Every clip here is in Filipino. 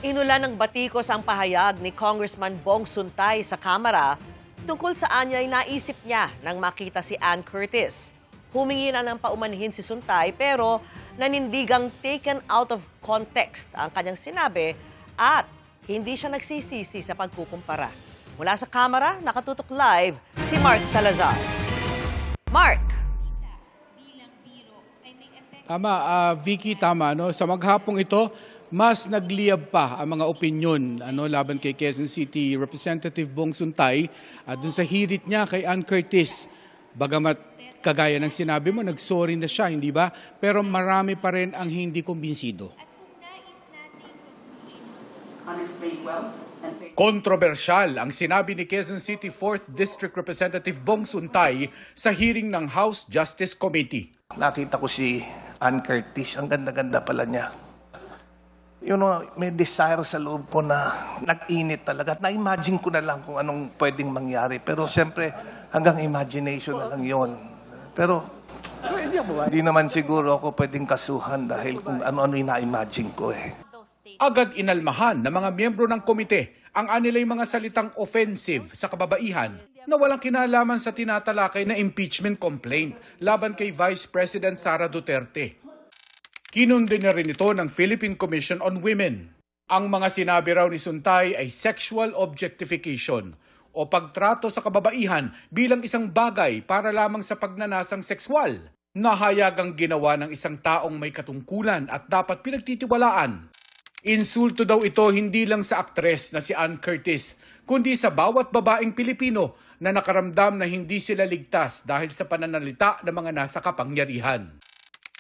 Inulan ng batikos ang pahayag ni Congressman Bong Suntay sa Kamara tungkol sa anyay naisip niya nang makita si Ann Curtis. Humingi na ng paumanhin si Suntay pero nanindigang taken out of context ang kanyang sinabi at hindi siya nagsisisi sa pagkukumpara. Mula sa Kamara, nakatutok live si Mark Salazar. Mark! Tama, Vicky, tama. No? Sa maghapong ito, mas nagliyab pa ang mga opinyon laban kay Quezon City Representative Bong Suntay at dun sa hirit niya kay Ann Curtis. Bagamat kagaya ng sinabi mo, nagsorry na siya, hindi ba? Pero marami pa rin ang hindi kumbinsido. Kontrobersyal ang sinabi ni Quezon City 4th District Representative Bong Suntay sa hearing ng House Justice Committee. Nakita ko si Ann Curtis, ang ganda-ganda pala niya. May desire sa loob ko na nag-init talaga. Na-imagine ko na lang kung anong pwedeng mangyari. Pero siyempre, hanggang imagination na lang yon. Pero hindi naman siguro ako pwedeng kasuhan dahil kung ano-ano yung na-imagine ko eh. Agad inalmahan ng mga miyembro ng komite ang anilay mga salitang offensive sa kababaihan na walang kinalaman sa tinatalakay na impeachment complaint laban kay Vice President Sara Duterte. Kinundi na rin ito ng Philippine Commission on Women. Ang mga sinabi raw ni Suntay ay sexual objectification o pagtrato sa kababaihan bilang isang bagay para lamang sa pagnanasang sexual. Nahayagang ginawa ng isang taong may katungkulan at dapat pinagtitiwalaan. Insulto daw ito hindi lang sa aktres na si Ann Curtis, kundi sa bawat babaeng Pilipino na nakaramdam na hindi sila ligtas dahil sa pananalita ng mga nasa kapangyarihan.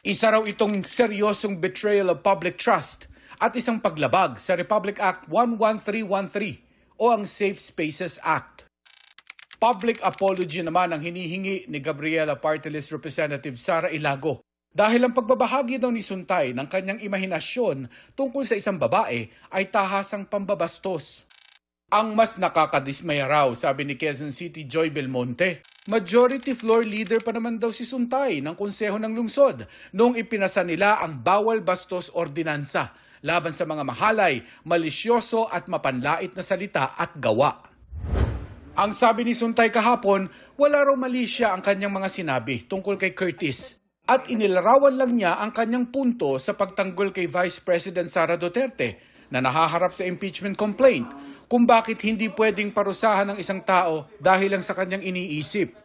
Isa raw itong seryosong betrayal of public trust at isang paglabag sa Republic Act 11313 o ang Safe Spaces Act. Public apology naman ang hinihingi ni Gabriela Party List Representative Sara Ilago dahil ang pagbabahagi daw ni Suntay ng kanyang imahinasyon tungkol sa isang babae ay tahasang pambabastos. Ang mas nakakadismaya raw, sabi ni Quezon City Joy Belmonte, majority floor leader pa naman daw si Suntay ng Konseho ng Lungsod noong ipinasa nila ang bawal bastos ordinansa laban sa mga mahalay, malisyoso at mapanlait na salita at gawa. Ang sabi ni Suntay kahapon, wala raw mali siya ang kanyang mga sinabi tungkol kay Curtis at inilarawan lang niya ang kanyang punto sa pagtanggol kay Vice President Sara Duterte na nahaharap sa impeachment complaint kung bakit hindi pwedeng parusahan ng isang tao dahil lang sa kanyang iniisip.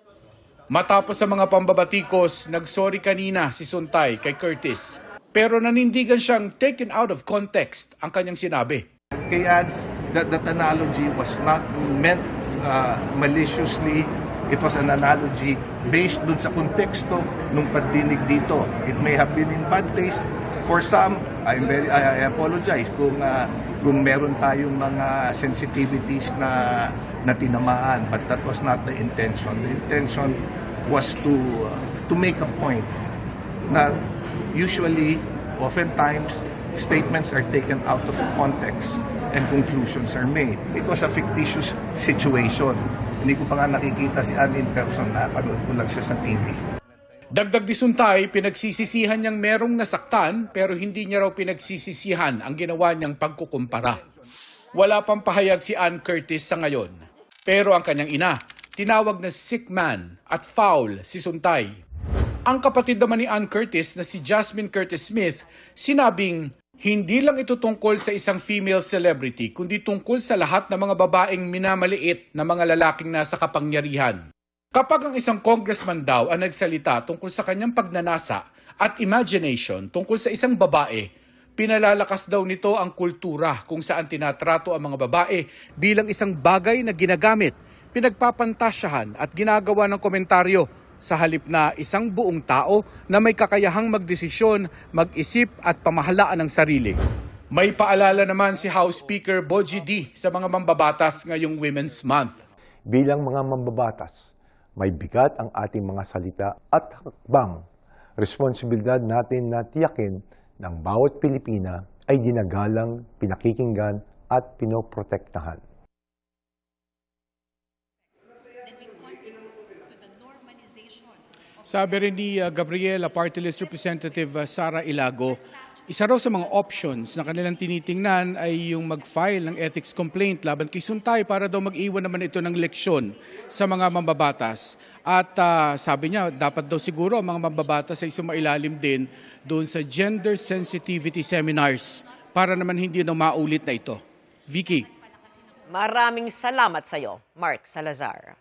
Matapos sa mga pambabatikos, nagsorry kanina si Suntay kay Curtis. Pero nanindigan siyang taken out of context ang kanyang sinabi. Kaya that analogy was not meant maliciously. It was an analogy based dun sa konteksto ng pagdinig dito. It may have been in bad taste. For some, I apologize kung meron tayong mga sensitivities na tinamaan, but that was not the intention. The intention was to make a point na usually, oftentimes, statements are taken out of context and conclusions are made. It was a fictitious situation. Hindi ko pa nga nakikita si Ann in person, napanood ko lang siya sa TV. Dagdag ni Suntay, pinagsisisihan niyang merong nasaktan pero hindi niya raw pinagsisisihan ang ginawa niyang pagkukumpara. Wala pang pahayag si Ann Curtis sa ngayon. Pero ang kanyang ina, tinawag na sick man at foul si Suntay. Ang kapatid naman ni Ann Curtis na si Jasmine Curtis Smith, sinabing hindi lang ito tungkol sa isang female celebrity kundi tungkol sa lahat ng mga babaeng minamaliit na mga lalaking nasa kapangyarihan. Kapag ang isang congressman daw ang nagsalita tungkol sa kanyang pagnanasa at imagination tungkol sa isang babae, pinalalakas daw nito ang kultura kung saan tinatrato ang mga babae bilang isang bagay na ginagamit, pinagpapantasyahan at ginagawa ng komentaryo sa halip na isang buong tao na may kakayahang magdesisyon, mag-isip at pamahalaan ng sarili. May paalala naman si House Speaker Bogie D sa mga mambabatas ngayong Women's Month. Bilang mga mambabatas, may bigat ang ating mga salita at hakbang. Responsibilidad natin na tiyakin ng bawat Pilipina ay ginagalang, pinakikinggan at pinoprotektahan. Sabi rin ni Gabriela Party List Representative Sara Ilago, Isa raw sa mga options na kanilang tinitingnan ay yung mag-file ng ethics complaint laban kay Suntay para daw mag-iwan naman ito ng leksyon sa mga mambabatas. At sabi niya, dapat daw siguro ang mga mambabatas ay sumailalim din doon sa gender sensitivity seminars para naman hindi na maulit na ito. Vicky. Maraming salamat sa iyo, Mark Salazar.